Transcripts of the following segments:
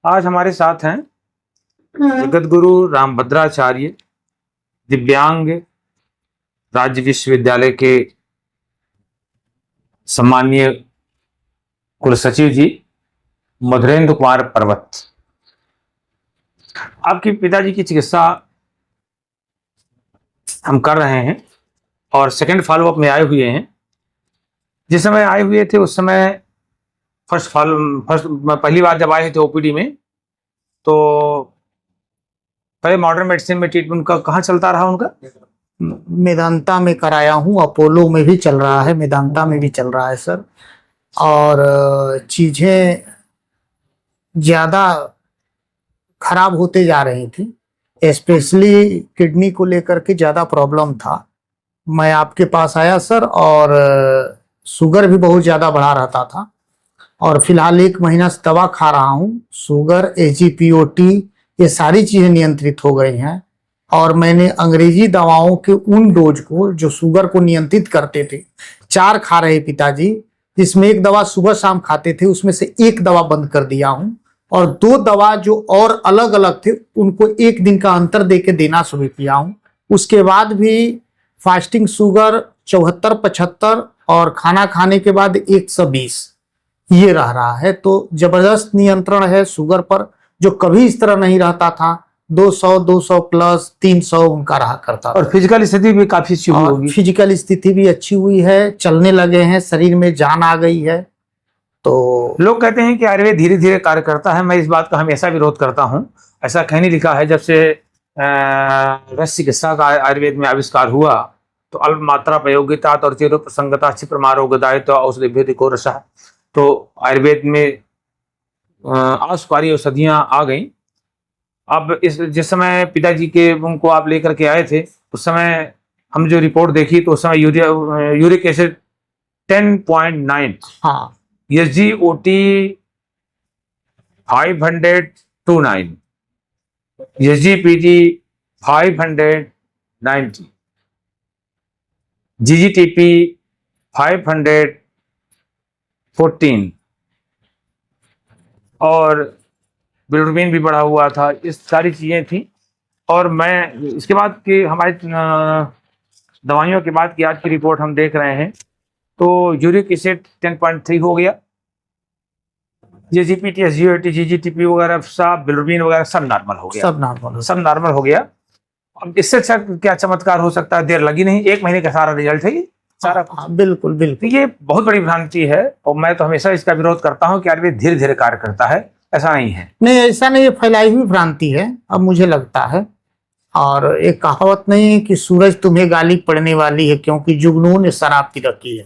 आज हमारे साथ हैं जगत गुरु रामभद्राचार्य, दिव्यांग राज्य विश्वविद्यालय के सम्माननीय कुलसचिव जी मधुरेंद्र कुमार पर्वत। आपके पिताजी की चिकित्सा हम कर रहे हैं और सेकंड फॉलोअप में आए हुए हैं। जिस समय आए हुए थे उस समय पहली बार जब आए थे ओपीडी में, तो पहले मॉडर्न मेडिसिन में ट्रीटमेंट का कहाँ चलता रहा उनका? मेदांता में कराया हूँ, अपोलो में भी चल रहा है, मेदांता में भी चल रहा है सर। और चीज़ें ज़्यादा खराब होते जा रही थी, स्पेशली किडनी को लेकर के ज़्यादा प्रॉब्लम था। मैं आपके पास आया सर और शुगर भी बहुत ज़्यादा बढ़ा रहता था और फिलहाल 1 महीना से दवा खा रहा हूँ। शुगर, एजीपीओटी, ये सारी चीज़ें नियंत्रित हो गई हैं। और मैंने अंग्रेजी दवाओं के उन डोज को जो शुगर को नियंत्रित करते थे 4 खा रहे पिताजी, जिसमें 1 दवा सुबह शाम खाते थे, उसमें से 1 दवा बंद कर दिया हूँ और 2 दवा जो और अलग अलग थे उनको 1 दिन का अंतर दे के देना शुरू किया हूँ। उसके बाद भी फास्टिंग शुगर 74-75 और खाना खाने के बाद 120 ये रह रहा है। तो जबरदस्त नियंत्रण है शुगर पर, जो कभी इस तरह नहीं रहता था। 200 प्लस 300 उनका रहा करता था। और फिजिकल स्थिति भी काफी अच्छी हुई होगी। फिजिकल स्थिति भी अच्छी हुई है, चलने लगे हैं, शरीर में जान आ गई है। तो लोग कहते हैं कि आयुर्वेद धीरे धीरे कार्य करता है। मैं इस बात का हमेशा विरोध करता हूँ। ऐसा कहीं नहीं लिखा है। जब से रस चिकित्सा का आयुर्वेद में आविष्कार हुआ तो अल्प मात्रा प्रयोगिता और चेरो प्रसंगता क्षिप्रमारोगदायित्व औषधि को रसा, तो आयुर्वेद में आशुकारी औषधियाँ आ गई। अब जिस समय पिताजी के उनको आप लेकर के आए थे उस समय हम जो रिपोर्ट देखी तो उस समय यूरिक एसिड 10.9, हाँ, SGOT 529, SGPT 590, GGTP 514 और बिलिरुबिन भी बढ़ा हुआ था। इस सारी चीज़ें थी। और मैं इसके बाद की हमारी दवाइयों के बाद की आज की रिपोर्ट हम देख रहे हैं तो यूरिक एसिड 10.3 हो गया, GGPT, SGOT, GGTP वगैरह सब, बिलिरुबिन वगैरह सब नॉर्मल हो गया। सब नॉर्मल हो गया। अब इससे अच्छा क्या चमत्कार हो सकता है? देर लगी नहीं, 1 महीने का सारा रिजल्ट है ये सारा। बिल्कुल बिल्कुल। ये बहुत बड़ी भ्रांति है और मैं तो हमेशा इसका विरोध करता हूँ कि आयुर्वेद धीरे धीरे कार्य करता है। ऐसा नहीं है। नहीं, ऐसा नहीं, ये फैलाई हुई भ्रांति है अब मुझे लगता है। और एक कहावत नहीं है कि सूरज तुम्हें गाली पड़ने वाली है क्योंकि जुगनू ने शराब पी रखी है।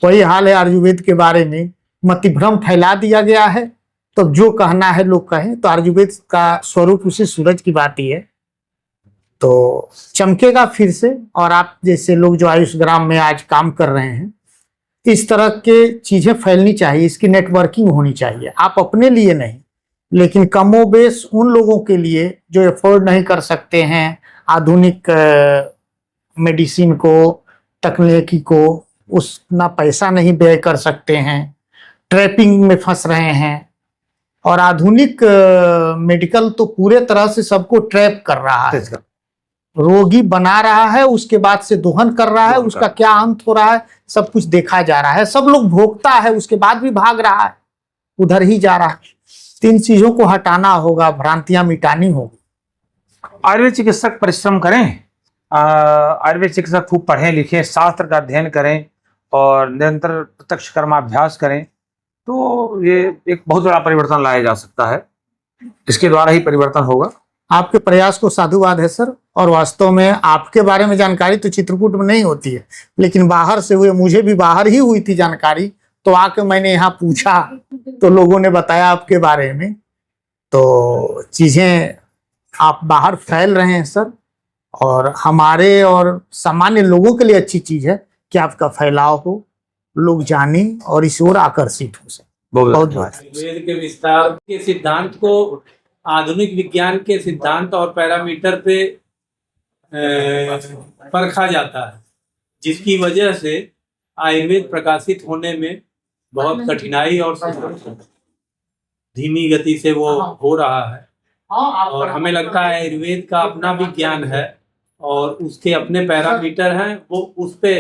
वही हाल है आयुर्वेद के बारे में, मतिभ्रम फैला दिया गया है। तो जो कहना है लोग कहें, तो आयुर्वेद का स्वरूप उसी सूरज की बात ही है। तो चमकेगा फिर से। और आप जैसे लोग जो आयुष ग्राम में आज काम कर रहे हैं, इस तरह के चीजें फैलनी चाहिए, इसकी नेटवर्किंग होनी चाहिए। आप अपने लिए नहीं, लेकिन कमोबेश उन लोगों के लिए जो अफोर्ड नहीं कर सकते हैं आधुनिक मेडिसिन को, तकनीकी को, उतना पैसा नहीं व्यय कर सकते हैं, ट्रैपिंग में फंस रहे हैं। और आधुनिक मेडिकल तो पूरे तरह से सबको ट्रैप कर रहा है, रोगी बना रहा है, उसके बाद से दोहन कर रहा है, उसका क्या अंत हो रहा है सब कुछ देखा जा रहा है। सब लोग भोगता है, उसके बाद भी भाग रहा है, उधर ही जा रहा है। 3 चीजों को हटाना होगा, भ्रांतियां मिटानी होगी। आयुर्वेद चिकित्सक परिश्रम करें, आयुर्वेद चिकित्सक खूब पढ़ें लिखें, शास्त्र का अध्ययन करें और निरंतर प्रत्यक्ष कर्माभ्यास करें तो ये एक बहुत बड़ा परिवर्तन लाया जा सकता है। इसके द्वारा ही परिवर्तन होगा। आपके प्रयास को साधुवाद है सर। और वास्तव में आपके बारे में जानकारी तो चित्रकूट में नहीं होती है, लेकिन बाहर से हुए, मुझे भी बाहर ही हुई थी जानकारी। तो आके मैंने यहाँ पूछा तो लोगों ने बताया आपके बारे में। तो चीजें आप बाहर फैल रहे हैं सर, और हमारे और सामान्य लोगों के लिए अच्छी चीज है कि आपका फैलाव हो, लोग जाने और इस ओर आकर्षित हो सके। बहुत आयुर्वेद के विस्तार के सिद्धांत को आधुनिक विज्ञान के सिद्धांत और पैरामीटर पे परखा जाता है, जिसकी वजह से आयुर्वेद प्रकाशित होने में बहुत कठिनाई और धीमी गति से वो हो रहा है। और हमें लगता है आयुर्वेद का अपना विज्ञान है और उसके अपने पैरामीटर हैं, वो उस पे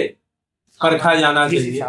परखा जाना चाहिए।